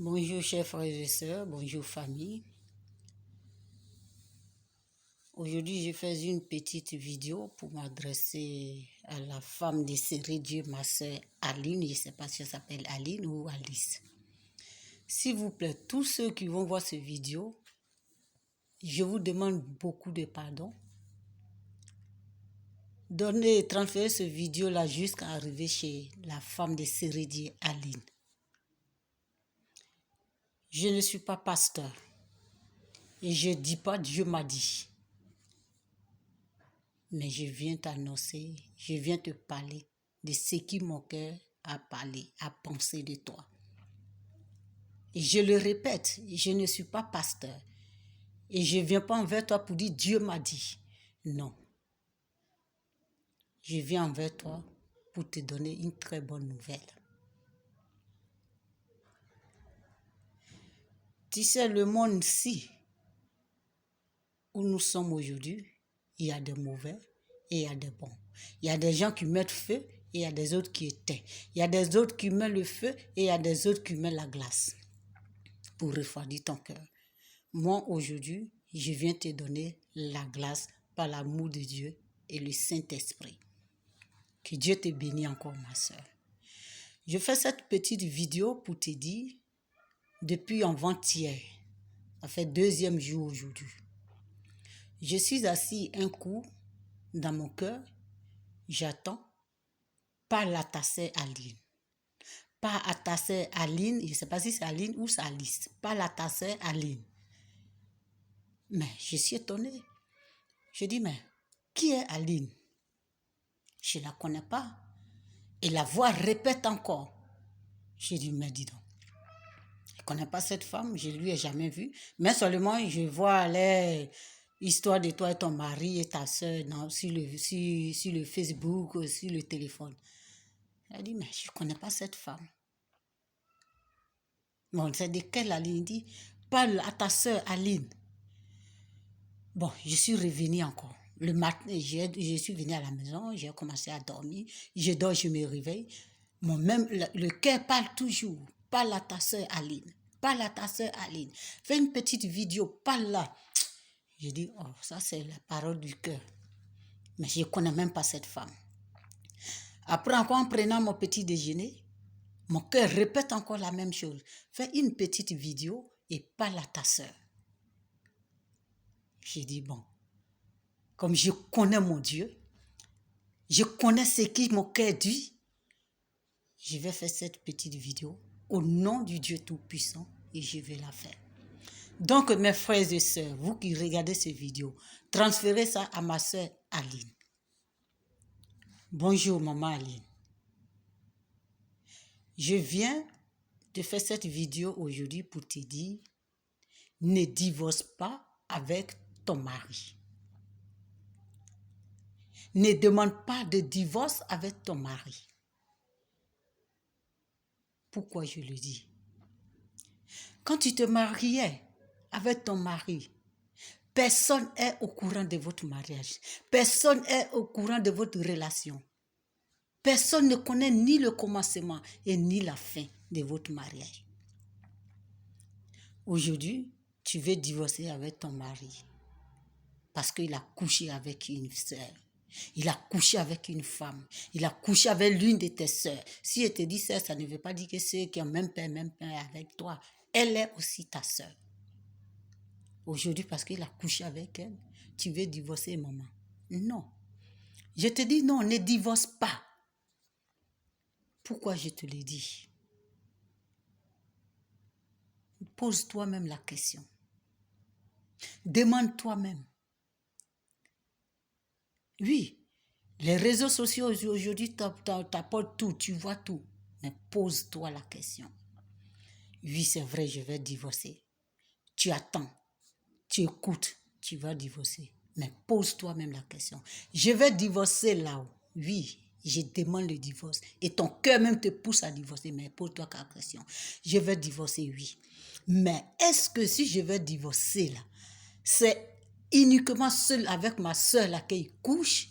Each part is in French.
Bonjour chers frères et sœurs, bonjour famille. Aujourd'hui, je fais une petite vidéo pour m'adresser à la femme décédée, Dieu, ma sœur Aline. Je ne sais pas si elle s'appelle Aline ou Alice. S'il vous plaît, tous ceux qui vont voir cette vidéo, je vous demande beaucoup de pardon. Donnez, transférez cette vidéo-là jusqu'à arriver chez la femme décédée, Dieu, Aline. Je ne suis pas pasteur et je ne dis pas Dieu m'a dit. Mais je viens t'annoncer, je viens te parler de ce qui mon cœur a parlé, a pensé de toi. Et je le répète, je ne suis pas pasteur. Et je ne viens pas envers toi pour dire Dieu m'a dit. Non. Je viens envers toi pour te donner une très bonne nouvelle. Tu sais, le monde-ci où nous sommes aujourd'hui, il y a des mauvais et il y a des bons. Il y a des gens qui mettent feu et il y a des autres qui éteignent. Il y a des autres qui mettent le feu et il y a des autres qui mettent la glace pour refroidir ton cœur. Moi, aujourd'hui, je viens te donner la glace par l'amour de Dieu et le Saint-Esprit. Que Dieu te bénisse encore, ma soeur. Je fais cette petite vidéo pour te dire, depuis avant-hier, ça fait 2e jour aujourd'hui, je suis assis un coup dans mon cœur, j'attends, parle à ta sœur Aline. Pas à ta sœur Aline, je ne sais pas si c'est Aline ou c'est Alice, parle à ta sœur Aline. Mais je suis étonnée. Je dis, mais qui est Aline? Je ne la connais pas. Et la voix répète encore. Je dis, mais dis donc. Je ne connais pas cette femme, je ne lui ai jamais vue. Mais seulement, je vois l'histoire de toi et ton mari et ta soeur sur le Facebook, sur le téléphone. Elle dit, mais je ne connais pas cette femme. Bon, c'est de quelle Aline? Il dit, parle à ta soeur Aline. Bon, je suis revenue encore. Le matin, je suis venue à la maison, j'ai commencé à dormir. Je dors, je me réveille. Même le cœur parle toujours. Parle à ta soeur Aline. Parle à ta soeur Aline. Fais une petite vidéo, parle là. Je dis, oh, ça c'est la parole du cœur. Mais je ne connais même pas cette femme. Après, encore en prenant mon petit déjeuner, mon cœur répète encore la même chose. Fais une petite vidéo et parle à ta soeur. J'ai dit, bon, comme je connais mon Dieu, je connais ce qui mon cœur dit, je vais faire cette petite vidéo au nom du Dieu Tout-Puissant et je vais la faire. Donc, mes frères et sœurs, vous qui regardez cette vidéo, transférez ça à ma sœur Aline. Bonjour, maman Aline. Je viens de faire cette vidéo aujourd'hui pour te dire, ne divorce pas avec ton mari. Ne demande pas de divorce avec ton mari. Pourquoi je le dis? Quand tu te mariais avec ton mari, personne n'est au courant de votre mariage. Personne n'est au courant de votre relation. Personne ne connaît ni le commencement et ni la fin de votre mariage. Aujourd'hui, tu veux divorcer avec ton mari parce qu'il a couché avec une sœur. Il a couché avec une femme. Il a couché avec l'une de tes sœurs. Si elle te dit ça, ça ne veut pas dire que ceux qui ont même père avec toi, elle est aussi ta sœur. Aujourd'hui, parce qu'il a couché avec elle, tu veux divorcer maman. Non. Je te dis non, ne divorce pas. Pourquoi je te le dis? Pose toi-même la question. Demande toi-même. Oui, les réseaux sociaux aujourd'hui t'apportent tout, tu vois tout. Mais pose-toi la question. Oui, c'est vrai, je vais divorcer. Tu attends, tu écoutes, tu vas divorcer. Mais pose toi-même la question. Je vais divorcer là-haut. Oui, je demande le divorce. Et ton cœur même te pousse à divorcer. Mais pose-toi la question. Je vais divorcer, oui. Mais est-ce que si je vais divorcer là, c'est uniquement seul avec ma soeur là qu'il couche?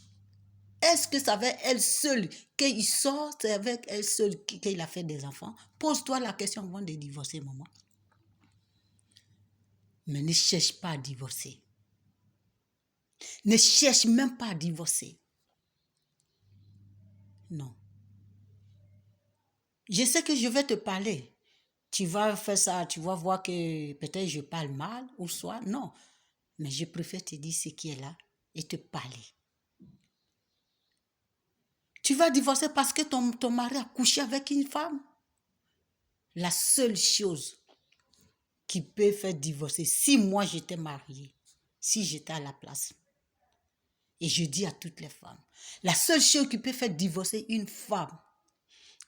Est-ce que c'est avec elle seule qu'il sort, c'est avec elle seule qu'il a fait des enfants? Pose-toi la question avant de divorcer, maman. Mais ne cherche pas à divorcer. Ne cherche même pas à divorcer. Non. Je sais que je vais te parler. Tu vas faire ça, tu vas voir que peut-être je parle mal ou soit non. Mais je préfère te dire ce qui est là et te parler. Tu vas divorcer parce que ton mari a couché avec une femme. La seule chose qui peut faire divorcer, si moi j'étais mariée, si j'étais à la place, et je dis à toutes les femmes, la seule chose qui peut faire divorcer une femme,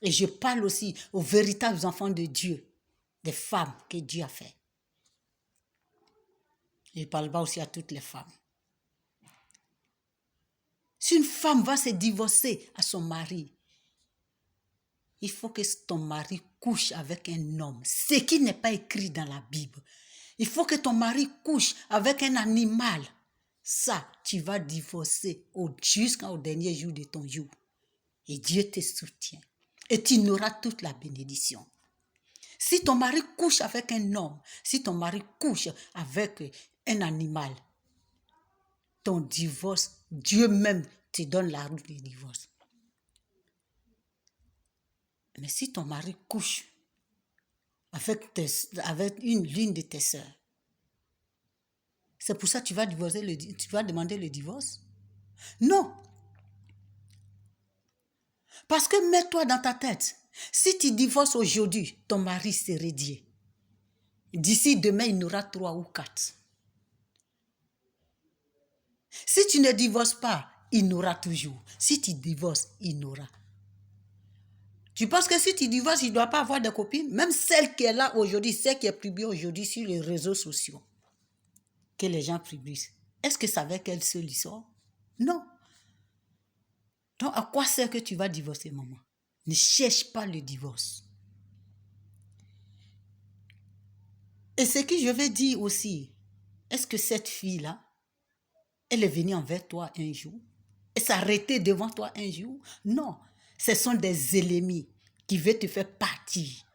et je parle aussi aux véritables enfants de Dieu, des femmes que Dieu a fait. Je ne parle pas aussi à toutes les femmes. Si une femme va se divorcer à son mari, il faut que ton mari couche avec un homme, ce qui n'est pas écrit dans la Bible. Il faut que ton mari couche avec un animal. Ça, tu vas divorcer jusqu'au dernier jour de ton jour. Et Dieu te soutient. Et tu auras toute la bénédiction. Si ton mari couche avec un homme, si ton mari couche avec un animal, ton divorce, Dieu même te donne la route du divorce. Mais si ton mari couche avec l'une de tes sœurs, c'est pour ça que tu vas demander le divorce? Non. Parce que mets-toi dans ta tête, si tu divorces aujourd'hui, ton mari serait Dieu. D'ici demain, il y en aura 3 ou 4. Si tu ne divorces pas, il y en aura toujours. Si tu divorces, il y en aura. Tu penses que si tu divorces, il ne doit pas avoir de copine? Même celle qui est là aujourd'hui, celle qui est publiée aujourd'hui sur les réseaux sociaux, que les gens publient. Est-ce que c'est avec elle seule il sort? Non. Donc, à quoi sert que tu vas divorcer, maman? Ne cherche pas le divorce. Et ce que je vais dire aussi, est-ce que cette fille-là, elle est venue envers toi un jour? Elle s'est arrêtée devant toi un jour? Non. Ce sont des ennemis qui veulent te faire partir.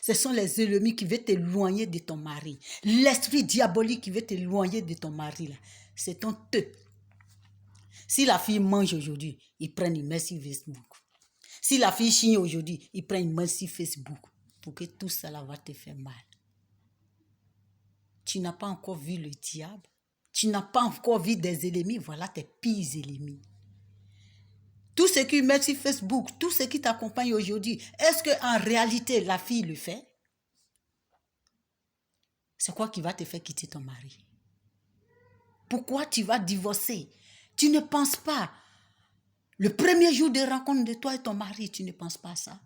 Ce sont les ennemis qui veulent t'éloigner de ton mari. L'esprit diabolique qui veut t'éloigner de ton mari, là, c'est honteux. Si la fille mange aujourd'hui, ils prennent une main sur Facebook. Si la fille chie aujourd'hui, ils prennent une main sur Facebook. Pour que tout ça là va te faire mal. Tu n'as pas encore vu le diable. Tu n'as pas encore vu des ennemis. Voilà tes pires ennemis. Tout ce qui met sur Facebook, tout ce qui t'accompagne aujourd'hui, est-ce qu'en réalité, la fille le fait? C'est quoi qui va te faire quitter ton mari? Pourquoi tu vas divorcer? Tu ne penses pas. Le premier jour de rencontre de toi et ton mari, tu ne penses pas à ça.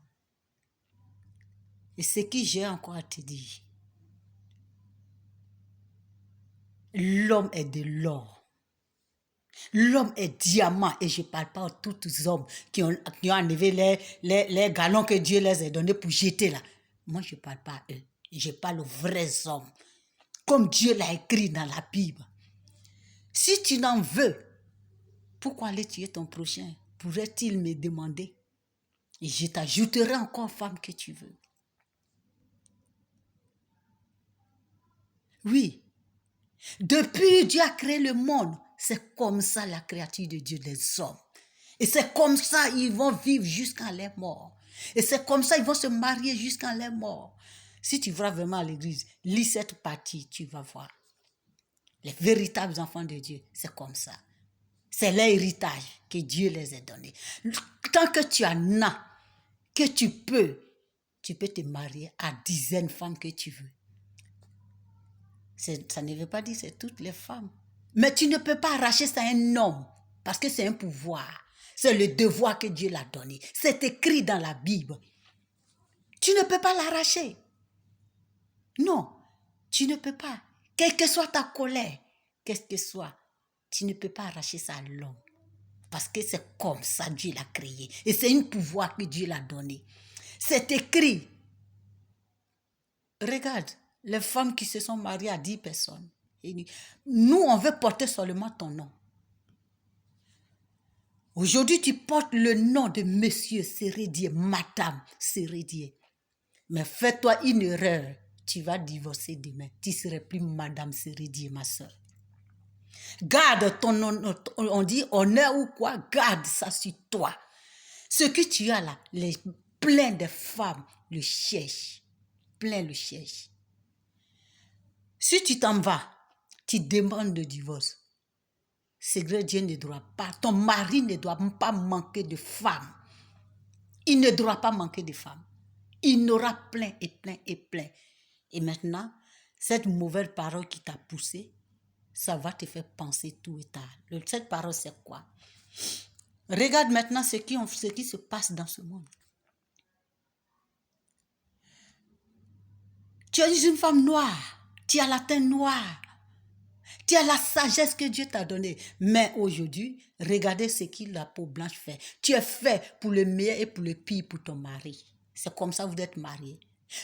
Et ce que j'ai encore à te dire, l'homme est de l'or. L'homme est diamant et je ne parle pas à tous les hommes qui ont enlevé les galons que Dieu les a donnés pour jeter là. Moi, je ne parle pas à eux. Je parle aux vrais hommes. Comme Dieu l'a écrit dans la Bible. Si tu n'en veux, pourquoi aller tuer ton prochain? Pourrait-il me demander? Et je t'ajouterai encore femme que tu veux. Oui. Depuis Dieu a créé le monde, c'est comme ça la créature de Dieu, les hommes. Et c'est comme ça ils vont vivre jusqu'à leur mort. Et c'est comme ça ils vont se marier jusqu'à leur mort. Si tu vas vraiment à l'église, lis cette partie, tu vas voir. Les véritables enfants de Dieu, c'est comme ça. C'est l'héritage que Dieu les a donné. Tant que tu en as, que tu peux te marier à dizaines de femmes que tu veux. Ça ne veut pas dire que c'est toutes les femmes. Mais tu ne peux pas arracher ça à un homme parce que c'est un pouvoir. C'est le devoir que Dieu l'a donné. C'est écrit dans la Bible. Tu ne peux pas l'arracher. Non, tu ne peux pas. Quelle que soit ta colère, qu'est-ce que soit, tu ne peux pas arracher ça à l'homme. Parce que c'est comme ça Dieu l'a créé. Et c'est un pouvoir que Dieu l'a donné. C'est écrit. Regarde, les femmes qui se sont mariées à 10 personnes. Et nous, on veut porter seulement ton nom. Aujourd'hui, tu portes le nom de Monsieur Sérédier, Madame Sérédier. Mais fais-toi une erreur. Tu vas divorcer demain. Tu ne seras plus Madame Sérédier, ma soeur. Garde ton on dit honneur ou quoi, garde ça sur toi. Ce que tu as là, plein de femmes le cherchent. Plein le cherchent. Si tu t'en vas, tu demandes le divorce. C'est vrai, Dieu ne doit pas. Ton mari ne doit pas manquer de femmes. Il ne doit pas manquer de femmes. Il n'aura plein et plein et plein. Et maintenant, cette mauvaise parole qui t'a poussé, ça va te faire penser tout et tard. Cette parole, c'est quoi? Regarde maintenant ce qui se passe dans ce monde. Tu es une femme noire. Tu as la teinte noire. Tu as la sagesse que Dieu t'a donnée. Mais aujourd'hui, regardez ce que la peau blanche fait. Tu es fait pour le meilleur et pour le pire pour ton mari. C'est comme ça que vous êtes mariés.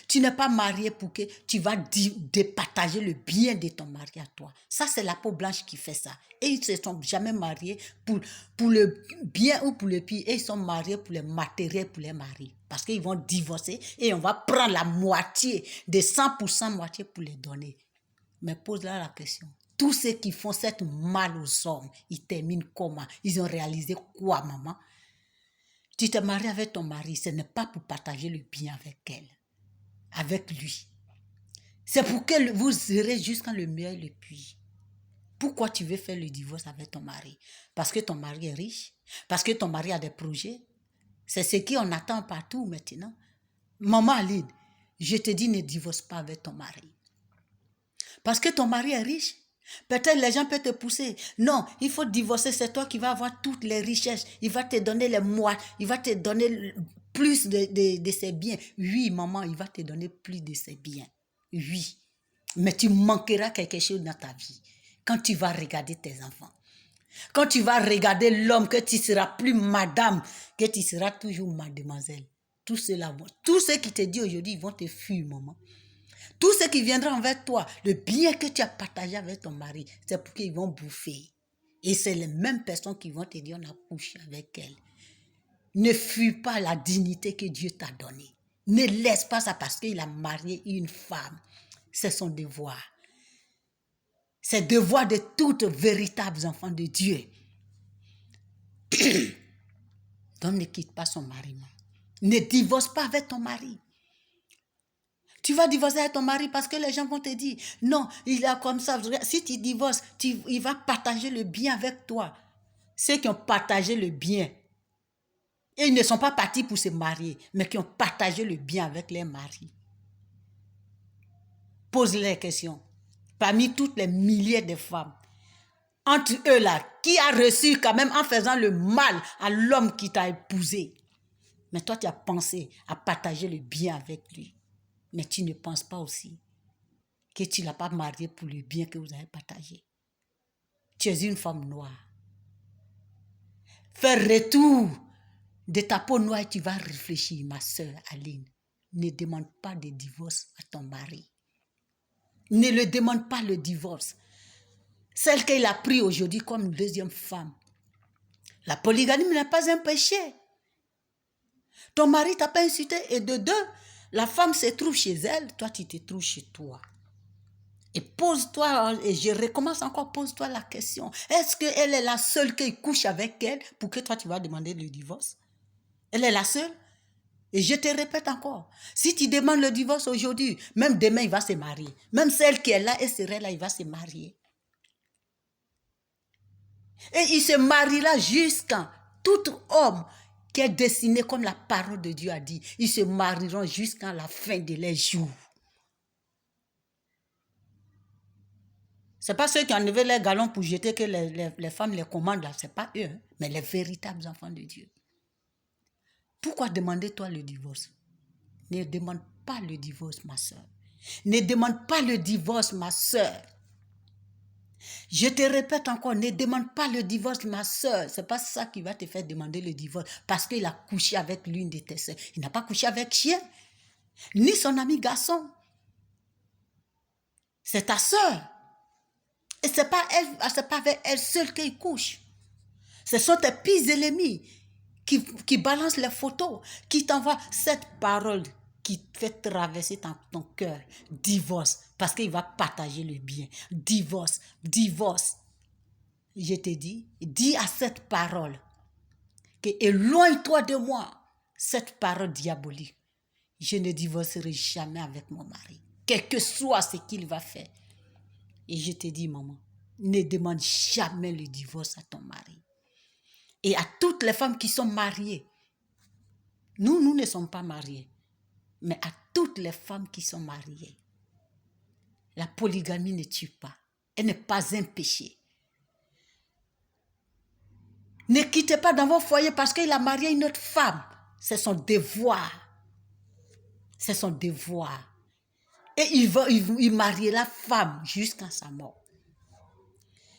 Tu n'es pas marié pour que tu vas départager le bien de ton mari à toi. Ça, c'est la peau blanche qui fait ça. Et ils ne se sont jamais mariés pour le bien ou pour le pire. Et ils sont mariés pour les matériels, pour les maris. Parce qu'ils vont divorcer et on va prendre la moitié, de 100% moitié pour les donner. Mais pose-leur la question. Tous ceux qui font cette mal aux hommes, ils terminent comment? Ils ont réalisé quoi, maman? Tu t'es marié avec ton mari, ce n'est pas pour partager le bien avec elle, avec lui. C'est pour que vous irez jusqu'à le meilleur et le pire. Pourquoi tu veux faire le divorce avec ton mari? Parce que ton mari est riche? Parce que ton mari a des projets? C'est ce qu'on attend partout maintenant. Maman Aline, je te dis, ne divorce pas avec ton mari. Parce que ton mari est riche? Peut-être les gens peuvent te pousser. Non, il faut divorcer, c'est toi qui vas avoir toutes les richesses. Il va te donner les mois, il va te donner plus de ses biens. Oui, maman, il va te donner plus de ses biens. Oui, mais tu manqueras quelque chose dans ta vie. Quand tu vas regarder tes enfants. Quand tu vas regarder l'homme, que tu seras plus madame, que tu seras toujours mademoiselle. Tout ce qui te dit aujourd'hui, ils vont te fuir, maman. Tout ce qui viendra envers toi, le bien que tu as partagé avec ton mari, c'est pour qu'ils vont bouffer. Et c'est les mêmes personnes qui vont te dire, on a couché avec elle. Ne fuis pas la dignité que Dieu t'a donnée. Ne laisse pas ça parce qu'il a marié une femme. C'est son devoir. C'est le devoir de toutes véritables enfants de Dieu. Donc ne quitte pas son mari. Ne divorce pas avec ton mari. Tu vas divorcer avec ton mari parce que les gens vont te dire, non, il est comme ça. Si tu divorces, il va partager le bien avec toi. Ceux qui ont partagé le bien, et ils ne sont pas partis pour se marier, mais qui ont partagé le bien avec leurs maris. Pose les questions. Parmi toutes les milliers de femmes, entre eux là, qui a reçu quand même en faisant le mal à l'homme qui t'a épousé? Mais toi, tu as pensé à partager le bien avec lui. Mais tu ne penses pas aussi que tu ne l'as pas marié pour le bien que vous avez partagé. Tu es une femme noire. Fais retour de ta peau noire et tu vas réfléchir, ma soeur Aline. Ne demande pas de divorce à ton mari. Ne le demande pas le divorce. Celle qu'il a pris aujourd'hui comme deuxième femme. La polygamie n'est pas un péché. Ton mari t'a pas insulté et de deux, la femme se trouve chez elle, toi tu te trouves chez toi. Et pose-toi, et je recommence encore, pose-toi la question. Est-ce qu'elle est la seule qui couche avec elle pour que toi tu vas demander le divorce? Elle est la seule? Et je te répète encore, si tu demandes le divorce aujourd'hui, même demain il va se marier. Même celle qui est là et serait là, il va se marier. Et il se mariera jusqu'à tout homme qui est destiné comme la parole de Dieu a dit. Ils se marieront jusqu'à la fin de leurs jours. Ce n'est pas ceux qui ont enlevé les galons pour jeter que les femmes les commandent là. Ce n'est pas eux, hein, mais les véritables enfants de Dieu. Pourquoi demander-toi le divorce? Ne demande pas le divorce, ma soeur. Ne demande pas le divorce, ma soeur. Je te répète encore, ne demande pas le divorce, ma soeur. Ce n'est pas ça qui va te faire demander le divorce parce qu'il a couché avec l'une de tes soeurs. Il n'a pas couché avec chien, ni son ami garçon. C'est ta soeur. Et ce n'est pas avec elle seule qu'il couche. Ce sont tes pires ennemis qui balancent les photos, qui t'envoient cette parole qui fait traverser ton cœur. Divorce, parce qu'il va partager le bien. Divorce, divorce. Je te dis à cette parole que éloigne-toi de moi, cette parole diabolique. Je ne divorcerai jamais avec mon mari, quel que soit ce qu'il va faire. Et je te dis, maman, ne demande jamais le divorce à ton mari. Et à toutes les femmes qui sont mariées, nous ne sommes pas mariés, mais à toutes les femmes qui sont mariées, la polygamie ne tue pas. Elle n'est pas un péché. Ne quittez pas dans vos foyers parce qu'il a marié une autre femme. C'est son devoir. C'est son devoir. Et il marier la femme jusqu'à sa mort.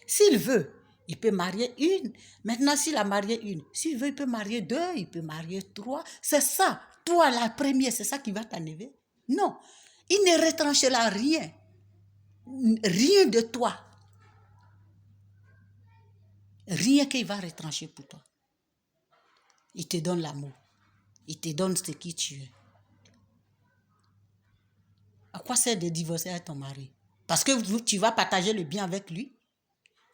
S'il veut, il peut marier une. Maintenant, s'il a marié une, s'il veut, il peut marier deux, il peut marier trois. C'est ça. Toi, la première, c'est ça qui va t'enlever? Non. Il ne retranchera rien. Rien de toi. Rien qu'il va retrancher pour toi. Il te donne l'amour. Il te donne ce qui tu es. À quoi sert de divorcer avec ton mari? Parce que tu vas partager le bien avec lui?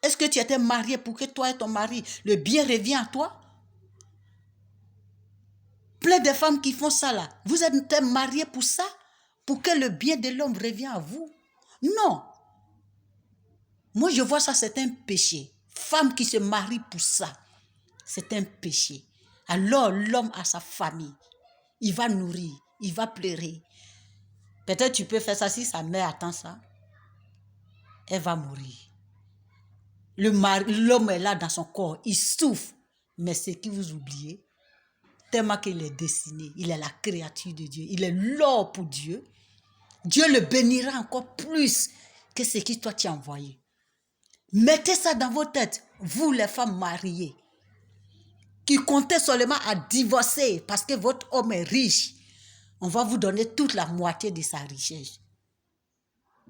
Est-ce que tu étais marié pour que toi et ton mari, le bien revient à toi? Plein de femmes qui font ça là. Vous êtes mariés pour ça? Pour que le bien de l'homme revienne à vous? Non. Moi, je vois ça, c'est un péché. Femme qui se marie pour ça, c'est un péché. Alors, l'homme a sa famille. Il va nourrir, il va pleurer. Peut-être tu peux faire ça si sa mère attend ça. Elle va mourir. L'homme est là dans son corps, il souffre. Mais ce que vous oubliez, tellement qu'il est destiné, il est la créature de Dieu, il est l'or pour Dieu. Dieu le bénira encore plus que ce que toi tu as envoyé. Mettez ça dans vos têtes, vous les femmes mariées, qui comptez seulement à divorcer parce que votre homme est riche. On va vous donner toute la moitié de sa richesse.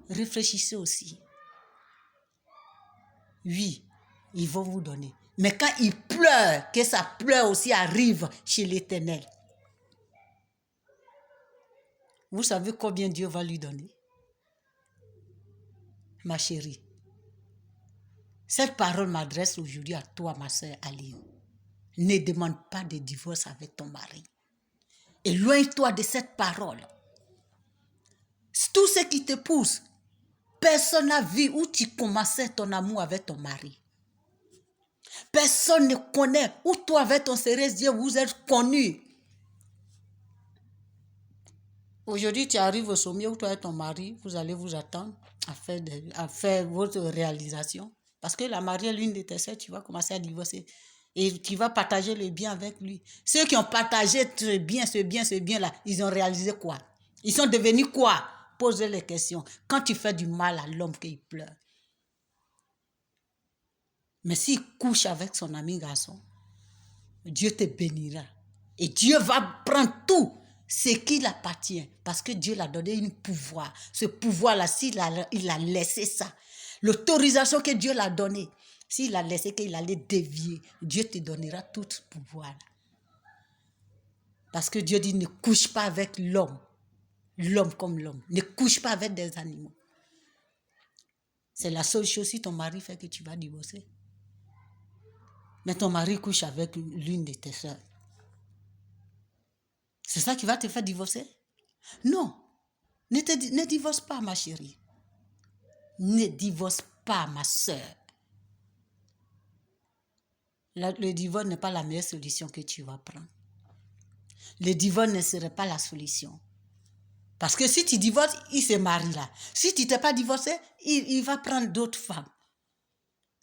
Réfléchissez aussi. Oui, ils vont vous donner. Mais quand il pleure, que ça pleure aussi arrive chez l'Éternel. Vous savez combien Dieu va lui donner? Ma chérie, cette parole m'adresse aujourd'hui à toi, ma soeur Aliou. Ne demande pas de divorce avec ton mari. Éloigne-toi de cette parole. Tout ce qui te pousse, personne n'a vu où tu commençais ton amour avec ton mari. Personne ne connaît où toi avec ton céleste Dieu vous êtes connus. Aujourd'hui, tu arrives au sommet où toi et ton mari, vous allez vous attendre à faire votre réalisation. Parce que la mariée, l'une de tes sœurs, tu vas commencer à divorcer. Et tu vas partager le bien avec lui. Ceux qui ont partagé ce bien-là, ils ont réalisé quoi? Ils sont devenus quoi? Posez les questions. Quand tu fais du mal à l'homme, qu'il pleure. Mais s'il couche avec son ami garçon, Dieu te bénira. Et Dieu va prendre tout ce qui appartient. Parce que Dieu l'a donné un pouvoir. Ce pouvoir-là, il a laissé ça. L'autorisation que Dieu l'a donnée. S'il a laissé qu'il allait dévier, Dieu te donnera tout ce pouvoir-là. Parce que Dieu dit, ne couche pas avec l'homme. L'homme comme l'homme. Ne couche pas avec des animaux. C'est la seule chose si ton mari fait que tu vas divorcer. Mais ton mari couche avec l'une de tes soeurs. C'est ça qui va te faire divorcer? Non. Ne divorce pas, ma chérie. Ne divorce pas, ma soeur. Le divorce n'est pas la meilleure solution que tu vas prendre. Le divorce ne serait pas la solution. Parce que si tu divorces, il se marie là. Si tu n'es pas divorcé, il va prendre d'autres femmes.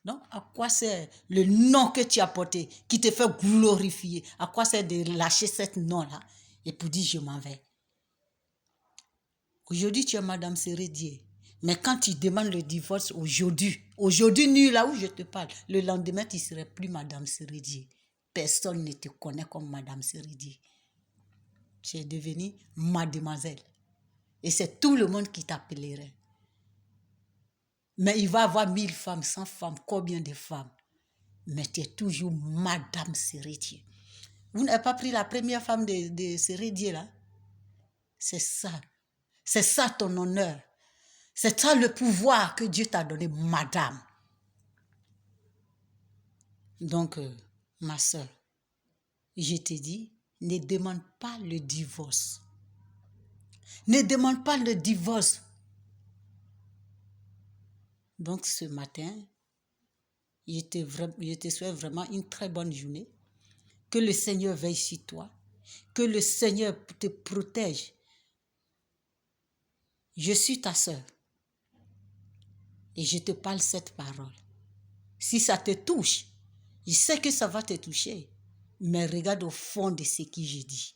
Donc, à quoi c'est le nom que tu as porté, qui te fait glorifier? À quoi c'est de lâcher ce nom-là et pour dire je m'en vais? Aujourd'hui, tu es Madame Sérédier. Mais quand tu demandes le divorce aujourd'hui nuit là où je te parle, le lendemain, tu ne serais plus Madame Sérédier. Personne ne te connaît comme Madame Sérédier. Tu es devenue mademoiselle. Et c'est tout le monde qui t'appellerait. Mais il va avoir 1000 femmes, 100 femmes, combien de femmes? mais tu es toujours Madame Séredier. Vous n'avez pas pris la première femme de Séredier, là? C'est ça. C'est ça ton honneur. C'est ça le pouvoir que Dieu t'a donné, Madame. Donc, ma soeur, je te dis, ne demande pas le divorce. Ne demande pas le divorce. Donc, ce matin, je te souhaite vraiment une très bonne journée. Que le Seigneur veille sur toi. Que le Seigneur te protège. Je suis ta soeur. Et je te parle cette parole. Si ça te touche, je sais que ça va te toucher. Mais regarde au fond de ce que je dis.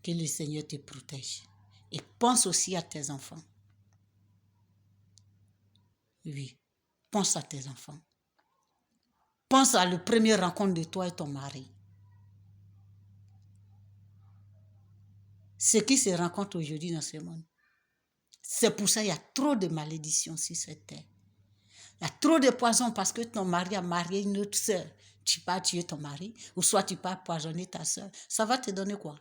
Que le Seigneur te protège. Et pense aussi à tes enfants. Oui, pense à tes enfants. Pense à la première rencontre de toi et ton mari. Ce qui se rencontre aujourd'hui dans ce monde. C'est pour ça qu'il y a trop de malédictions sur cette terre. Il y a trop de poison parce que ton mari a marié une autre sœur. Tu peux tuer ton mari ou soit tu peux poisonner ta sœur. Ça va te donner quoi?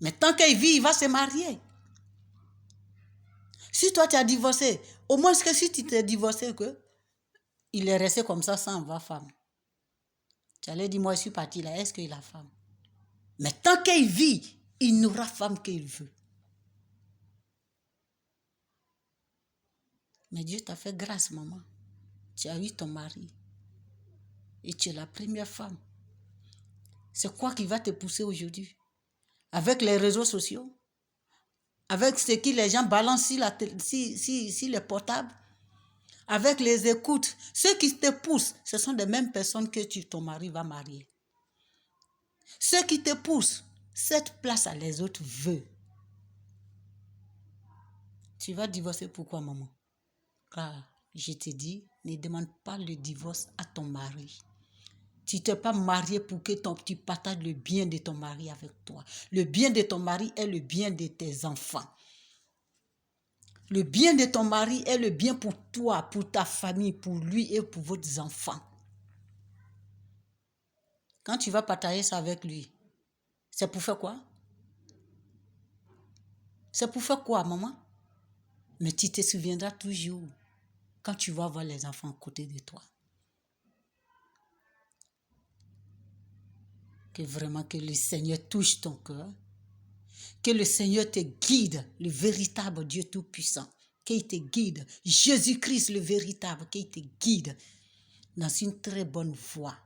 Mais tant qu'il vit, il va se marier. Si toi tu as divorcé, au moins que si tu t'es divorcé, il est resté comme ça sans avoir femme. Tu allais dire, moi je suis parti là, est-ce qu'il a femme? Mais tant qu'il vit, il n'aura femme qu'il veut. Mais Dieu t'a fait grâce, maman. Tu as eu ton mari. Et tu es la première femme. C'est quoi qui va te pousser aujourd'hui? Avec les réseaux sociaux? Avec ce que les gens balancent sur les portables? Avec les écoutes? Ceux qui te poussent, ce sont les mêmes personnes que ton mari va marier. Ceux qui te poussent, cette place à les autres veut. Tu vas divorcer pourquoi, maman? Car je te dis, ne demande pas le divorce à ton mari. Tu ne t'es pas marié pour que tu partages le bien de ton mari avec toi. Le bien de ton mari est le bien de tes enfants. Le bien de ton mari est le bien pour toi, pour ta famille, pour lui et pour vos enfants. Quand tu vas partager ça avec lui, c'est pour faire quoi? C'est pour faire quoi, maman? Mais tu te souviendras toujours quand tu vas voir les enfants à côté de toi. Que vraiment que le Seigneur touche ton cœur. Que le Seigneur te guide, le véritable Dieu Tout-Puissant. Qu'il te guide. Jésus-Christ, le véritable, qu'il te guide dans une très bonne voie.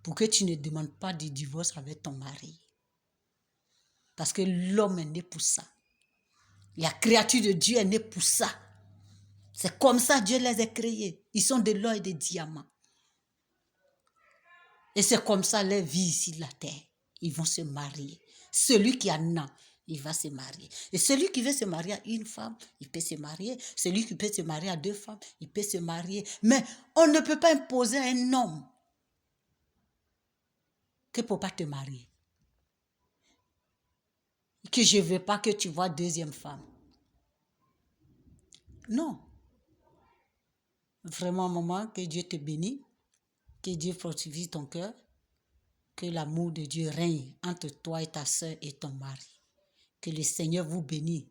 Pour que tu ne demandes pas de divorce avec ton mari. Parce que l'homme est né pour ça. La créature de Dieu est née pour ça. C'est comme ça Dieu les a créés. Ils sont de l'or et des diamants. Et c'est comme ça leur vie ici de la terre. Ils vont se marier. Celui qui en a, il va se marier. Et celui qui veut se marier à une femme, il peut se marier. Celui qui peut se marier à deux femmes, il peut se marier. Mais on ne peut pas imposer à un homme que pour pas te marier. Que je ne veux pas que tu vois deuxième femme. Non. Vraiment, maman, que Dieu te bénisse. Que Dieu fortifie ton cœur. Que l'amour de Dieu règne entre toi et ta soeur et ton mari. Que le Seigneur vous bénisse.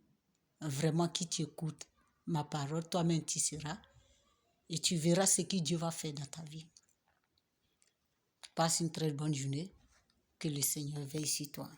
Vraiment, qui t'écoute ma parole, toi-même tu seras. Et tu verras ce que Dieu va faire dans ta vie. Passe une très bonne journée. Que le Seigneur veille sur toi.